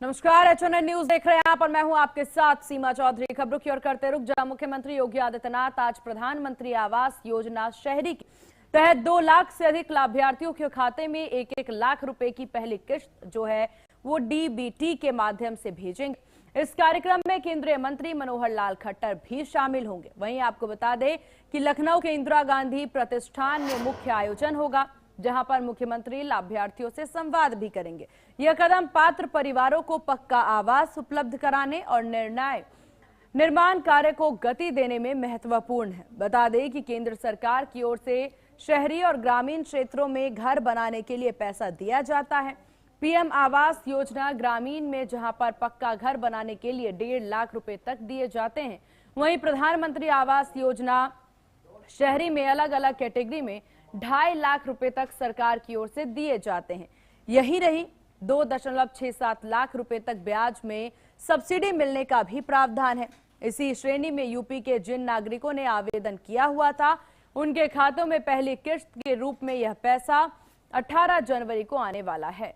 नमस्कार, HNN news देख रहे हैं आप और मैं हूं आपके साथ सीमा चौधरी। खबरों की ओर करते रुक। जहां मुख्यमंत्री योगी आदित्यनाथ आज प्रधानमंत्री आवास योजना शहरी के तहत 2 लाख से अधिक लाभार्थियों के खाते में 1-1 लाख रुपए की पहली किश्त जो है वो डीबीटी के माध्यम से भेजेंगे। इस कार्यक्रम में केंद्रीय मंत्री मनोहर लाल खट्टर भी शामिल होंगे। वहीं आपको बता दें कि लखनऊ के इंदिरा गांधी प्रतिष्ठान में मुख्य आयोजन होगा, जहां पर मुख्यमंत्री लाभार्थियों से संवाद भी करेंगे। यह कदम पात्र परिवारों को पक्का आवास उपलब्ध कराने और निर्माण कार्य को गति देने में महत्वपूर्ण है। बता दें कि केंद्र सरकार की ओर से शहरी और ग्रामीण क्षेत्रों में घर बनाने के लिए पैसा दिया जाता है। पीएम आवास योजना ग्रामीण में जहां पर पक्का घर बनाने के लिए 1.5 लाख रुपए तक दिए जाते हैं, वहीं प्रधानमंत्री आवास योजना शहरी में अलग अलग कैटेगरी में 2.5 लाख रुपए तक सरकार की ओर से दिए जाते हैं। यही नहीं, 2.67 लाख रुपए तक ब्याज में सब्सिडी मिलने का भी प्रावधान है। इसी श्रेणी में यूपी के जिन नागरिकों ने आवेदन किया हुआ था, उनके खातों में पहली किश्त के रूप में यह पैसा 18 जनवरी को आने वाला है।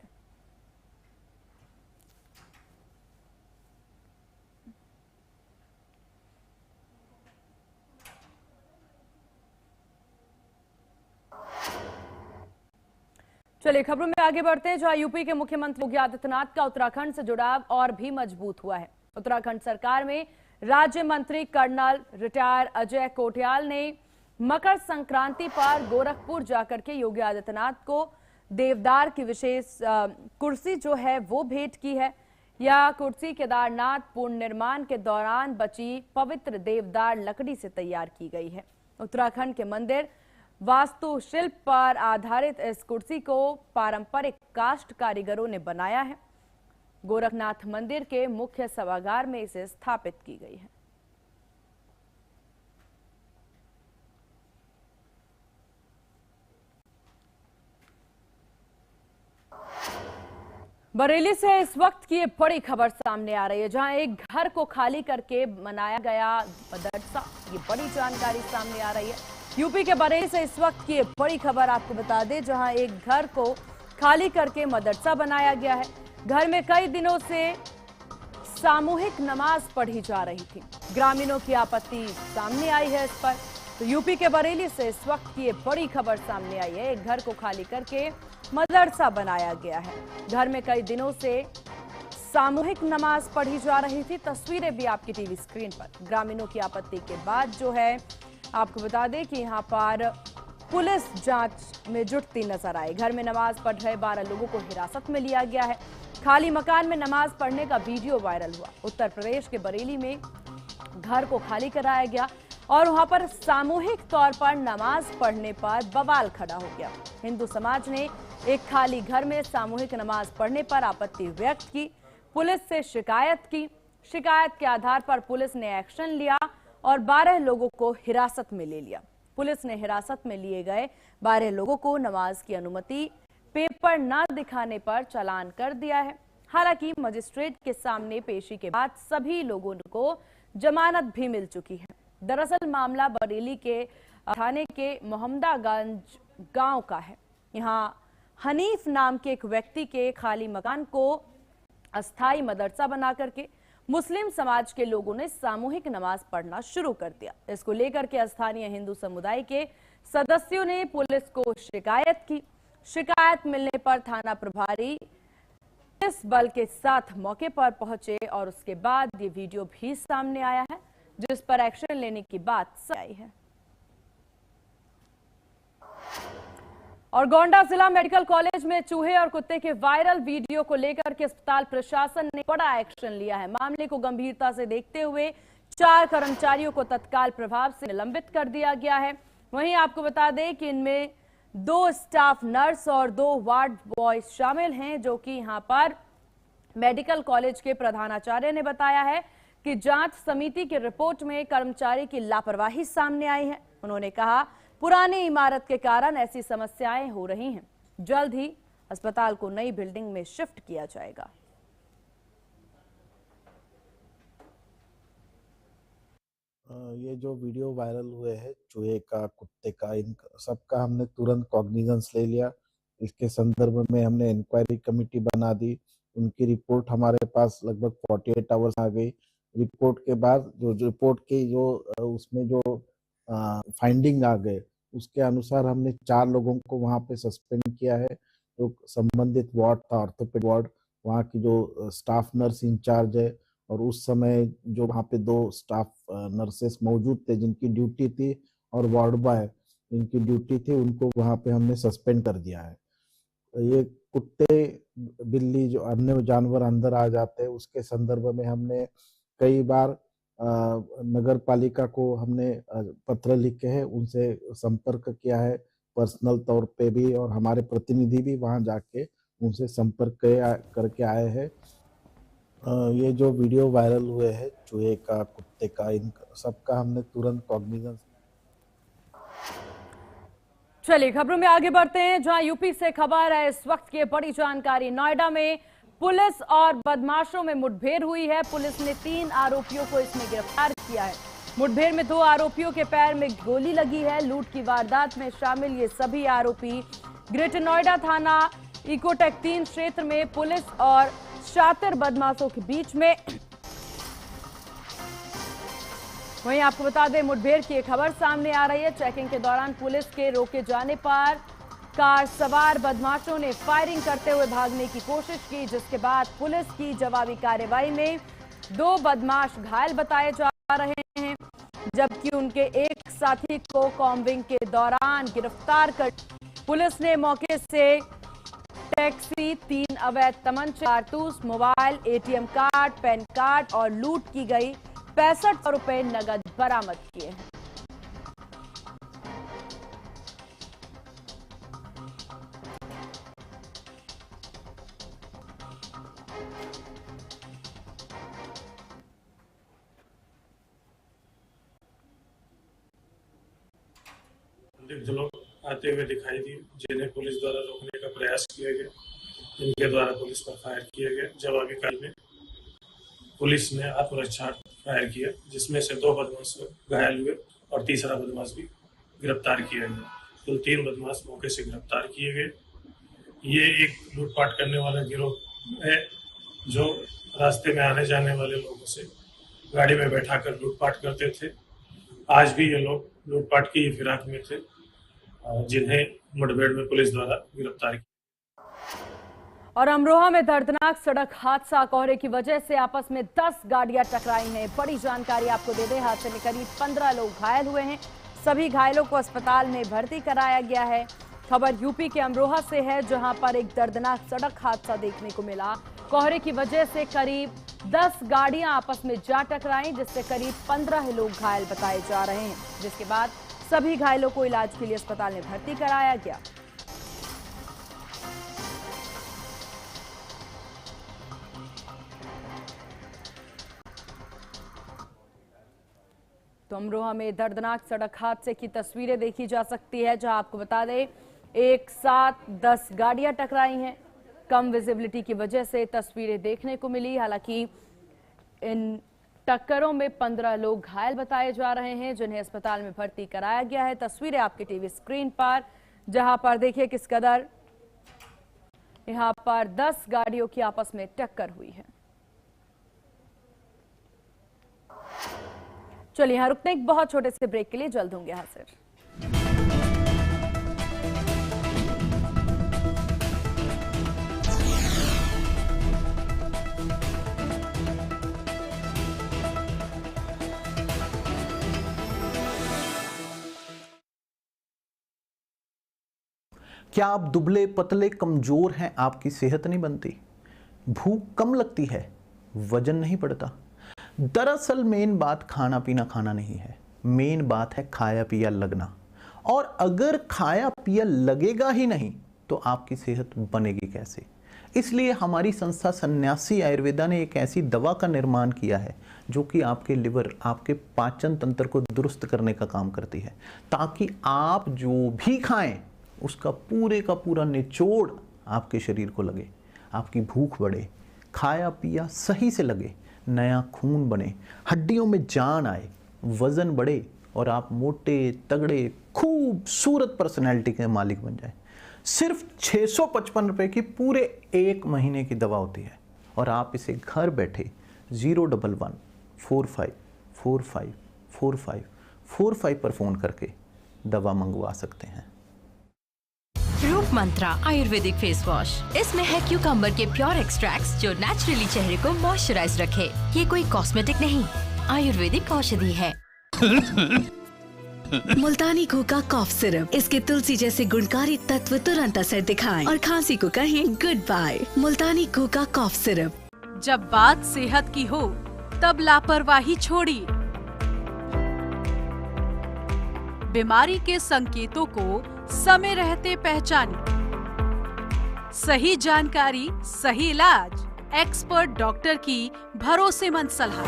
चलिए खबरों में आगे बढ़ते हैं, जहां यूपी के मुख्यमंत्री योगी आदित्यनाथ का उत्तराखंड से जुड़ाव और भी मजबूत हुआ है। उत्तराखंड सरकार में राज्य मंत्री कर्नल रिटायर अजय कोटियाल ने मकर संक्रांति पर गोरखपुर जाकर के योगी आदित्यनाथ को देवदार की विशेष कुर्सी जो है वो भेंट की है। यह कुर्सी केदारनाथ पुनर्निर्माण के दौरान बची पवित्र देवदार लकड़ी से तैयार की गई है। उत्तराखंड के मंदिर वास्तुशिल्प पर आधारित इस कुर्सी को पारंपरिक काष्ठ कारीगरों ने बनाया है। गोरखनाथ मंदिर के मुख्य सभागार में इसे स्थापित की गई है। बरेली से इस वक्त की एक बड़ी खबर सामने आ रही है, जहां एक घर को खाली करके मनाया गया मदरसा। ये बड़ी जानकारी सामने आ रही है। यूपी के बरेली से इस वक्त की एक बड़ी खबर आपको बता दें, जहां एक घर को खाली करके मदरसा बनाया गया है। घर में कई दिनों से सामूहिक नमाज पढ़ी जा रही थी। ग्रामीणों की आपत्ति सामने आई है इस पर। तो यूपी के बरेली से इस वक्त की एक बड़ी खबर सामने आई है। एक घर को खाली करके मदरसा बनाया गया है। घर में कई दिनों से सामूहिक नमाज पढ़ी जा रही थी। तस्वीरें भी आपकी टीवी स्क्रीन पर। ग्रामीणों की आपत्ति के बाद जो है आपको बता दें कि यहां पर पुलिस जांच में जुटती नजर आई। घर में नमाज पढ़ रहे 12 लोगों को हिरासत में लिया गया है। खाली मकान में नमाज पढ़ने का वीडियो वायरल हुआ। उत्तर प्रदेश के बरेली में घर को खाली कराया गया और वहां पर सामूहिक तौर पर नमाज पढ़ने पर बवाल खड़ा हो गया। हिंदू समाज ने एक खाली घर में सामूहिक नमाज पढ़ने पर आपत्ति व्यक्त की। पुलिस से शिकायत की। शिकायत के आधार पर पुलिस ने एक्शन लिया और 12 लोगों को हिरासत में ले लिया। पुलिस ने हिरासत में लिए गए 12 लोगों को नमाज की अनुमति पेपर न दिखाने पर चालान कर दिया है। हालांकि मजिस्ट्रेट के सामने पेशी के बाद सभी लोगों को जमानत भी मिल चुकी है। दरअसल मामला बरेली के थाने के मोहम्मदागंज गांव का है। यहां हनीफ नाम के एक व्यक्ति के खाली मकान को अस्थायी मदरसा बना करके मुस्लिम समाज के लोगों ने सामूहिक नमाज पढ़ना शुरू कर दिया। इसको लेकर के स्थानीय हिंदू समुदाय के सदस्यों ने पुलिस को शिकायत की। शिकायत मिलने पर थाना प्रभारी पुलिस बल के साथ मौके पर पहुंचे और उसके बाद ये वीडियो भी सामने आया है, जिस पर एक्शन लेने की बात आई है। और गोंडा जिला मेडिकल कॉलेज में चूहे और कुत्ते के वायरल वीडियो को लेकर के अस्पताल प्रशासन ने बड़ा एक्शन लिया है। मामले को गंभीरता से देखते हुए 4 कर्मचारियों को तत्काल प्रभाव से निलंबित कर दिया गया है। वहीं आपको बता दें कि इनमें 2 स्टाफ नर्स और 2 वार्ड बॉय शामिल हैं, जो कि यहां पर मेडिकल कॉलेज के प्रधानाचार्य ने बताया है कि जांच समिति की रिपोर्ट में कर्मचारी की लापरवाही सामने आई है। उन्होंने कहा, पुरानी इमारत के कारण ऐसी समस्याएं हो रही हैं। जल्द ही अस्पताल को नई बिल्डिंग में शिफ्ट किया जाएगा। ये जो वीडियो वायरल हुए हैं चूहे का, कुत्ते का, इन सबका हमने तुरंत कॉग्निजेंस ले लिया। इसके संदर्भ में हमने इंक्वायरी कमेटी बना दी उनकी रिपोर्ट हमारे पास लगभग 48 आवर्स आ गई। रिपोर्ट के बाद जो रिपोर्ट की जो उसमें जो फाइंडिंग आ गए, उसके अनुसार हमने 4 लोगों को वहाँ पे सस्पेंड किया है। जो संबंधित वार्ड था, ऑर्थोपेड वार्ड, वहाँ की जो स्टाफ नर्स इंचार्ज है और उस समय जो वहाँ पे 2 स्टाफ नर्सेस मौजूद थे जिनकी ड्यूटी थी, और वार्ड बॉय जिनकी ड्यूटी थी, उनको वहाँ पे हमने सस्पेंड कर दिया है। ये कुत्ते, बिल्ली, जो अन्य जानवर अंदर आ जाते हैं, उसके संदर्भ में हमने कई बार नगर पालिका को हमने पत्र लिखे हैं, उनसे संपर्क किया है पर्सनल तौर पे भी, और हमारे प्रतिनिधि भी वहां जाके उनसे संपर्क करके आए हैं। ये जो वीडियो वायरल हुए हैं चूहे का, कुत्ते का, इन सबका हमने तुरंत कॉग्निजेंस। चलिए खबरों में आगे बढ़ते हैं, जहां यूपी से खबर है इस वक्त की बड़ी जानकारी। नोएडा में पुलिस और बदमाशों में मुठभेड़ हुई है। पुलिस ने 3 आरोपियों को इसमें गिरफ्तार किया है। मुठभेड़ में 2 आरोपियों के पैर में गोली लगी है। लूट की वारदात में शामिल ये सभी आरोपी ग्रेटर नोएडा थाना इकोटेक 3 क्षेत्र में पुलिस और शातिर बदमाशों के बीच में। वहीं आपको बता दें, मुठभेड़ की एक खबर सामने आ रही है। चेकिंग के दौरान पुलिस के रोके जाने पर कार सवार बदमाशों ने फायरिंग करते हुए भागने की कोशिश की, जिसके बाद पुलिस की जवाबी कार्रवाई में 2 बदमाश घायल बताए जा रहे हैं, जबकि उनके एक साथी को कॉम्बिंग के दौरान गिरफ्तार कर पुलिस ने मौके से टैक्सी, 3 अवैध तमंचे, कारतूस, mobile, ATM card, pan card और लूट की गई 65 रुपए नगद बरामद किए हैं। संदिग्ध लोग आते हुए दिखाई दिए, जिन्हें पुलिस द्वारा रोकने का प्रयास किया गया। इनके द्वारा पुलिस पर फायर किया गया। जवाबी कार्रवाई में पुलिस ने आत्मरक्षा फायर किया, जिसमें से 2 बदमाश घायल हुए और तीसरा बदमाश भी गिरफ्तार किया गया। कुल 3 बदमाश मौके से गिरफ्तार किए गए। ये एक लूटपाट करने वाला गिरोह है, जो रास्ते में आने जाने वाले लोगों से गाड़ी में बैठाकर लूटपाट करते थे। आज भी ये लोग लूटपाट की फिराक में थे, जिन्हें मुठभेड़ में पुलिस द्वारा गिरफ्तार किया। और अमरोहा में दर्दनाक सड़क हादसा, कोहरे की वजह से आपस में 10 गाड़ियां टकराई हैं। बड़ी जानकारी आपको दे दें, हादसे में करीब 15 लोग घायल हुए हैं। सभी घायलों को अस्पताल में भर्ती कराया गया है। खबर यूपी के अमरोहा से है, जहां पर एक दर्दनाक सड़क हादसा देखने को मिला। कोहरे की वजह से करीब 10 गाड़ियां आपस में जा टकराई, जिससे करीब 15 लोग घायल बताए जा रहे हैं, जिसके बाद सभी घायलों को इलाज के लिए अस्पताल में भर्ती कराया गया। तो अमरोहा में दर्दनाक सड़क हादसे की तस्वीरें देखी जा सकती है, जहां आपको बता दें एक साथ 10 गाड़ियां टकराई हैं। कम विजिबिलिटी की वजह से तस्वीरें देखने को मिली। हालांकि इन टक्करों में 15 लोग घायल बताए जा रहे हैं, जिन्हें अस्पताल में भर्ती कराया गया है। तस्वीरें आपके टीवी स्क्रीन पर, जहां पर देखिए किस कदर यहां पर 10 गाड़ियों की आपस में टक्कर हुई है। चलिए यहां रुकते हैं एक बहुत छोटे से ब्रेक के लिए, जल्द होंगे हाजिर। क्या आप दुबले पतले कमजोर हैं, आपकी सेहत नहीं बनती, भूख कम लगती है, वजन नहीं बढ़ता? दरअसल मेन बात खाना पीना खाना नहीं है, मेन बात है खाया पिया लगना। और अगर खाया पिया लगेगा ही नहीं तो आपकी सेहत बनेगी कैसे? इसलिए हमारी संस्था सन्यासी आयुर्वेदा ने एक ऐसी दवा का निर्माण किया है जो कि आपके लिवर, आपके पाचन तंत्र को दुरुस्त करने का काम करती है, ताकि आप जो भी खाएं उसका पूरे का पूरा निचोड़ आपके शरीर को लगे, आपकी भूख बढ़े, खाया पिया सही से लगे, नया खून बने, हड्डियों में जान आए, वजन बढ़े और आप मोटे तगड़े खूबसूरत पर्सनैलिटी के मालिक बन जाए। सिर्फ 655 रुपए की पूरे 1 महीने की दवा होती है। और आप इसे घर बैठे 011-45454545 पर फ़ोन करके दवा मंगवा सकते हैं। रूप मंत्रा आयुर्वेदिक फेस वॉश, इसमें है क्यूकम्बर के प्योर एक्सट्रैक्ट्स जो नेचुरली चेहरे को मॉइस्चराइज रखे। ये कोई कॉस्मेटिक नहीं, आयुर्वेदिक औषधि है। मुल्तानी घोका कॉफ सिरप, इसके तुलसी जैसे गुणकारी तत्व तुरंत असर दिखाएं और खांसी को कहें गुड बाय। मुल्तानी घोका कॉफ सिरप। जब बात सेहत की हो तब लापरवाही छोड़िए। बीमारी के संकेतों को समय रहते पहचानिए। सही जानकारी, सही इलाज, एक्सपर्ट डॉक्टर की भरोसेमंद सलाह।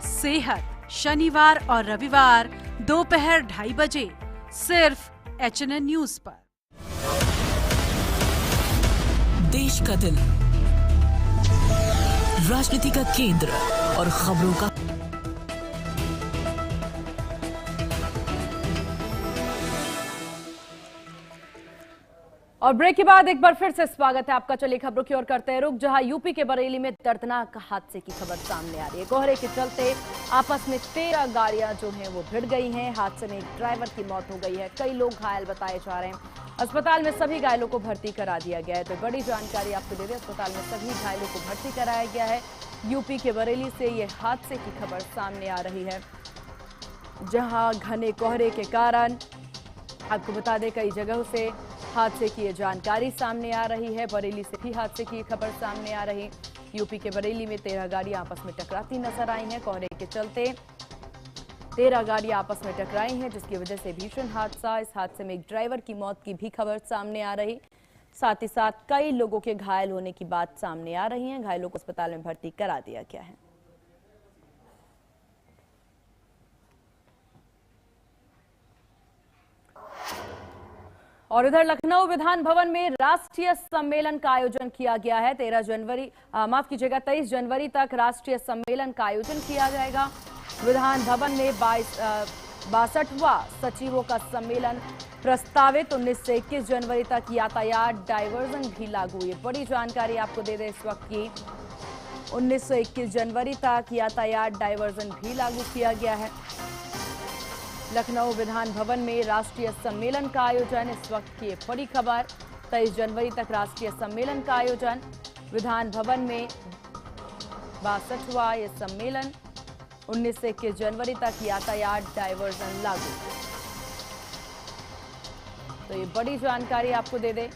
सेहत शनिवार और रविवार दोपहर 2:30 बजे सिर्फ HNN न्यूज पर। देश का दिल, राजनीति का केंद्र और खबरों का और ब्रेक के बाद एक बार फिर से स्वागत है आपका। चलिए खबरों की ओर करते हैं रुख, जहां यूपी के बरेली में दर्दनाक हादसे की खबर सामने आ रही है। कोहरे के चलते आपस में 13 गाड़ियां जो हैं वो भिड़ गई हैं। हादसे में एक ड्राइवर की मौत हो गई है, कई लोग घायल बताए जा रहे हैं। अस्पताल में सभी घायलों को भर्ती करा दिया गया है। तो बड़ी जानकारी आपको दे दें, अस्पताल में सभी घायलों को भर्ती कराया गया है। यूपी के बरेली से ये हादसे की खबर सामने आ रही है, जहां घने कोहरे के कारण आपको बता दें कई जगहों से हादसे की ये जानकारी सामने आ रही है। बरेली से भी हादसे की खबर सामने आ रही। यूपी के बरेली में 13 गाड़ियां आपस में टकराती नजर आई हैं। कोहरे के चलते 13 गाड़ियां आपस में टकराई हैं, जिसकी वजह से भीषण हादसा। इस हादसे में एक ड्राइवर की मौत की भी खबर सामने आ रही, साथ ही साथ कई लोगों के घायल होने की बात सामने आ रही है। घायलों को अस्पताल में भर्ती करा दिया गया है। और इधर लखनऊ विधान भवन में राष्ट्रीय सम्मेलन का आयोजन किया गया है। 23 जनवरी तक राष्ट्रीय सम्मेलन का आयोजन किया जाएगा। विधान भवन में 62वां सचिवों का सम्मेलन प्रस्तावित। 19 से 21 जनवरी तक यातायात डायवर्जन भी लागू। ये बड़ी जानकारी आपको दे दें इस वक्त की। 19 से 21 जनवरी तक यातायात डायवर्जन भी लागू किया गया है। लखनऊ विधान भवन में राष्ट्रीय सम्मेलन का आयोजन, इस वक्त की बड़ी खबर। 23 जनवरी तक राष्ट्रीय सम्मेलन का आयोजन। विधान भवन में 62वां ये सम्मेलन। 19 से 21 जनवरी तक यातायात डायवर्जन लागू। तो ये बड़ी जानकारी आपको दे दें।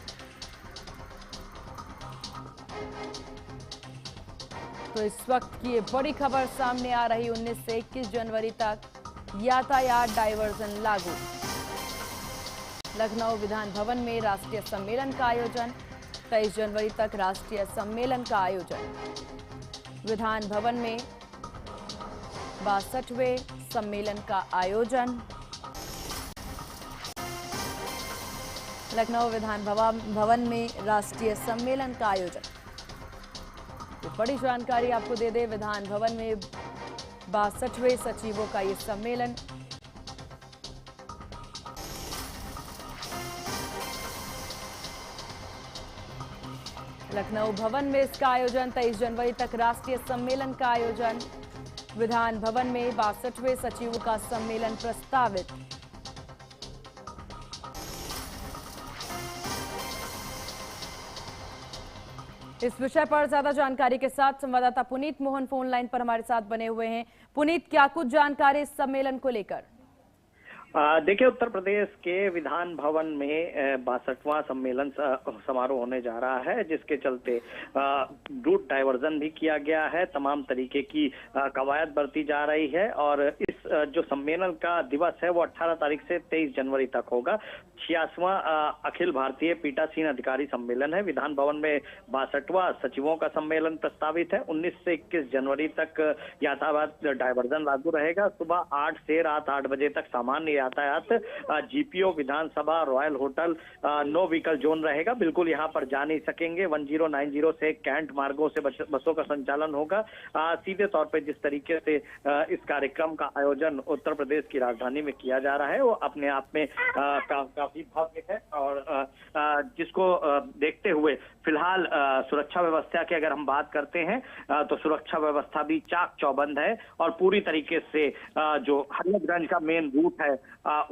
तो इस वक्त की ये बड़ी खबर सामने आ रही। 19 से 21 जनवरी तक यातायात डायवर्जन लागू। लखनऊ विधान भवन में राष्ट्रीय सम्मेलन का आयोजन। 23 जनवरी तक राष्ट्रीय सम्मेलन का आयोजन। विधान भवन में 62वें सम्मेलन का आयोजन। लखनऊ विधान भवन में राष्ट्रीय सम्मेलन का आयोजन। तो बड़ी जानकारी आपको दे दें, विधान भवन में 62वें सचिवों का ये सम्मेलन। लखनऊ भवन में इसका आयोजन। 23 जनवरी तक राष्ट्रीय सम्मेलन का आयोजन। विधान भवन में 62वें सचिवों का सम्मेलन प्रस्तावित। इस विषय पर ज्यादा जानकारी के साथ संवाददाता पुनीत मोहन फोन लाइन पर हमारे साथ बने हुए हैं। पुनीत, क्या कुछ जानकारी इस सम्मेलन को लेकर? देखिए, उत्तर प्रदेश के विधान भवन में 62वां सम्मेलन समारोह होने जा रहा है, जिसके चलते रूट डायवर्जन भी किया गया है। तमाम तरीके की कवायद बरती जा रही है और इस जो सम्मेलन का दिवस है वो 18 तारीख से 23 जनवरी तक होगा। 86वां अखिल भारतीय पीठासीन अधिकारी सम्मेलन है। विधान भवन में 62वां सचिवों का सम्मेलन प्रस्तावित है। 19 से 21 जनवरी तक यातायात डायवर्जन लागू रहेगा। सुबह 8 से रात 8 बजे तक सामान्य यातायात। GPO, Vidhan Sabha, royal hotel, no vehicle zone रहेगा। बिल्कुल यहाँ पर जा नहीं सकेंगे। 1090 से कैंट मार्गों से बसों का संचालन होगा। सीधे तौर पे जिस तरीके से इस कार्यक्रम का आयोजन आयोजन उत्तर प्रदेश की राजधानी में किया जा रहा है वो अपने आप में काफी भव्य है और जिसको देखते हुए फिलहाल सुरक्षा व्यवस्था की अगर हम बात करते हैं तो सुरक्षा व्यवस्था भी चाक चौबंद है और पूरी तरीके से जो हजरतगंज का मेन रूट है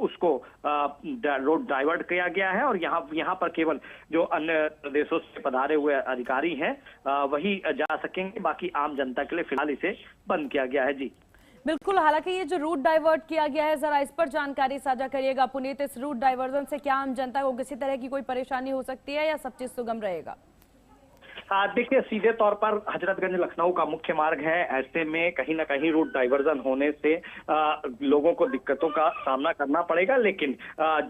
उसको रोड डाइवर्ट किया गया है और यहाँ पर केवल जो अन्य प्रदेशों से पधारे हुए अधिकारी हैं वही जा सकेंगे, बाकी आम जनता के लिए फिलहाल इसे बंद किया गया है। जी बिल्कुल, हालांकि ये जो रूट डाइवर्ट किया गया है, जरा इस पर जानकारी साझा करिएगा पुनीत। इस रूट डाइवर्जन से क्या आम जनता को किसी तरह की कोई परेशानी हो सकती है या सब चीज सुगम रहेगा? देखिए, सीधे तौर पर हजरतगंज लखनऊ का मुख्य मार्ग है, ऐसे में कहीं ना कहीं रूट डाइवर्जन होने से लोगों को दिक्कतों का सामना करना पड़ेगा, लेकिन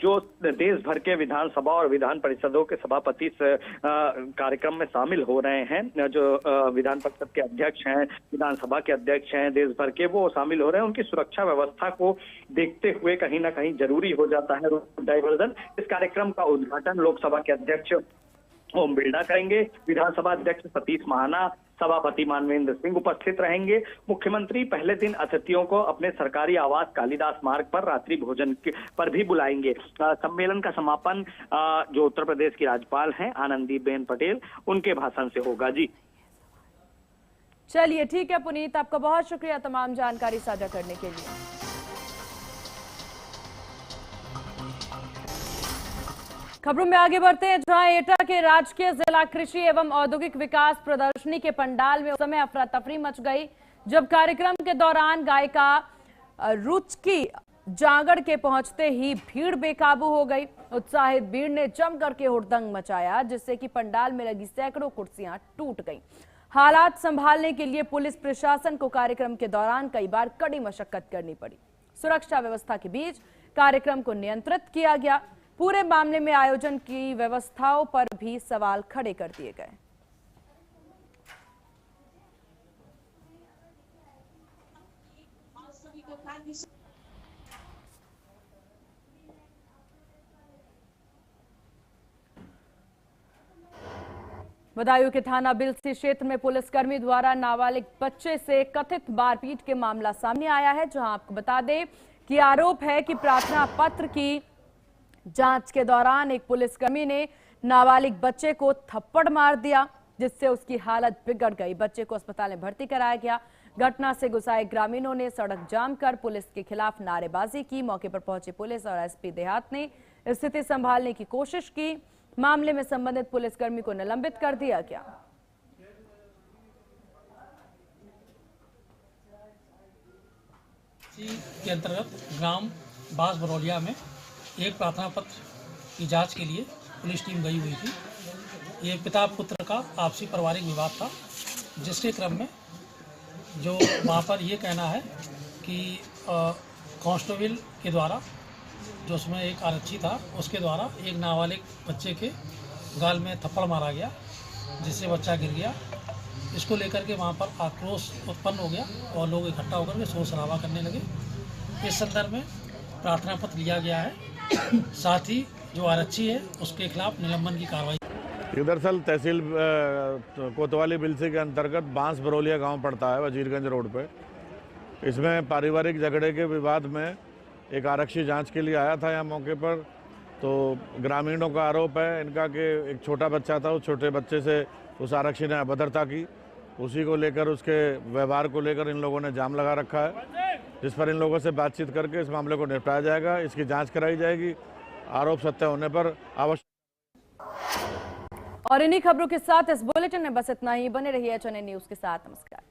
जो देश भर के विधानसभा और विधान परिषदों के सभापति इस कार्यक्रम में शामिल हो रहे हैं, जो विधान परिषद के अध्यक्ष हैं, विधानसभा के अध्यक्ष हैं देश भर के, वो शामिल हो रहे हैं। उनकी सुरक्षा व्यवस्था को देखते हुए कहीं ना कहीं जरूरी हो जाता है रूट डाइवर्जन। इस कार्यक्रम का उद्घाटन लोकसभा के अध्यक्ष ओम बिरला करेंगे, विधानसभा अध्यक्ष सतीश महाना, सभापति मानवेंद्र सिंह उपस्थित रहेंगे। मुख्यमंत्री पहले दिन अतिथियों को अपने सरकारी आवास कालिदास मार्ग पर रात्रि भोजन पर भी बुलाएंगे। सम्मेलन का समापन जो उत्तर प्रदेश की राज्यपाल हैं आनंदीबेन पटेल, उनके भाषण से होगा। जी चलिए ठीक है पुनीत, आपका बहुत शुक्रिया तमाम जानकारी साझा करने के लिए। खबरों में आगे बढ़ते हैं, जहां एटा के राजकीय जिला कृषि एवं औद्योगिक विकास प्रदर्शनी के पंडाल में उस समय अफरा तफरी मच गई जब कार्यक्रम के दौरान गायिका रुचि जांगड़ के पहुंचते ही भीड़ बेकाबू हो गई। उत्साहित भीड़ ने जमकर के हुड़दंग मचाया, जिससे कि पंडाल में लगी सैकड़ों कुर्सियां टूट गईं। हालात संभालने के लिए पुलिस प्रशासन को कार्यक्रम के दौरान कई बार कड़ी मशक्कत करनी पड़ी। सुरक्षा व्यवस्था के बीच कार्यक्रम को नियंत्रित किया गया। पूरे मामले में आयोजन की व्यवस्थाओं पर भी सवाल खड़े कर दिए गए। बदायूं के थाना बिलसी क्षेत्र में पुलिसकर्मी द्वारा नाबालिग बच्चे से कथित मारपीट के मामला सामने आया है, जहां आपको बता दें कि आरोप है कि प्रार्थना पत्र की जांच के दौरान एक पुलिसकर्मी ने नाबालिग बच्चे को थप्पड़ मार दिया, जिससे उसकी हालत बिगड़ गई। बच्चे को अस्पताल में भर्ती कराया गया। घटना से गुस्साए ग्रामीणों ने सड़क जाम कर पुलिस के खिलाफ नारेबाजी की। मौके पर पहुंचे पुलिस और एसपी देहात ने स्थिति संभालने की कोशिश की। मामले में संबंधित पुलिसकर्मी को निलंबित कर दिया गया। के अंतर्गत ग्राम बास बरौलिया में एक प्रार्थना पत्र की जांच के लिए पुलिस टीम गई हुई थी। ये पिता पुत्र का आपसी पारिवारिक विवाद था, जिसके क्रम में जो वहाँ पर ये कहना है कि कांस्टेबल के द्वारा, जो उसमें एक आरक्षी था, उसके द्वारा एक नाबालिग बच्चे के गाल में थप्पड़ मारा गया, जिससे बच्चा गिर गया। इसको लेकर के वहाँ पर आक्रोश उत्पन्न हो गया और लोग इकट्ठा होकर के शोर शराबा करने लगे। इस संदर्भ में प्रार्थना पत्र लिया गया है, साथ ही जो आरक्षी है उसके खिलाफ निलंबन की कार्रवाई। दरअसल तहसील कोतवाली बिलसी के अंतर्गत बांस बरौलिया गांव पड़ता है, वजीरगंज रोड पे। इसमें पारिवारिक झगड़े के विवाद में एक आरक्षी जांच के लिए आया था यहाँ मौके पर। तो ग्रामीणों का आरोप है इनका कि एक छोटा बच्चा था, उस छोटे बच्चे से उस आरक्षी ने अभद्रता की। उसी को लेकर, उसके व्यवहार को लेकर इन लोगों ने जाम लगा रखा है, जिस पर इन लोगों से बातचीत करके इस मामले को निपटाया जाएगा। इसकी जांच कराई जाएगी। आरोप सत्य होने पर आवश्यक। और इन्हीं खबरों के साथ इस बुलेटिन में बस इतना ही। बने रहिए HNN न्यूज के साथ। नमस्कार।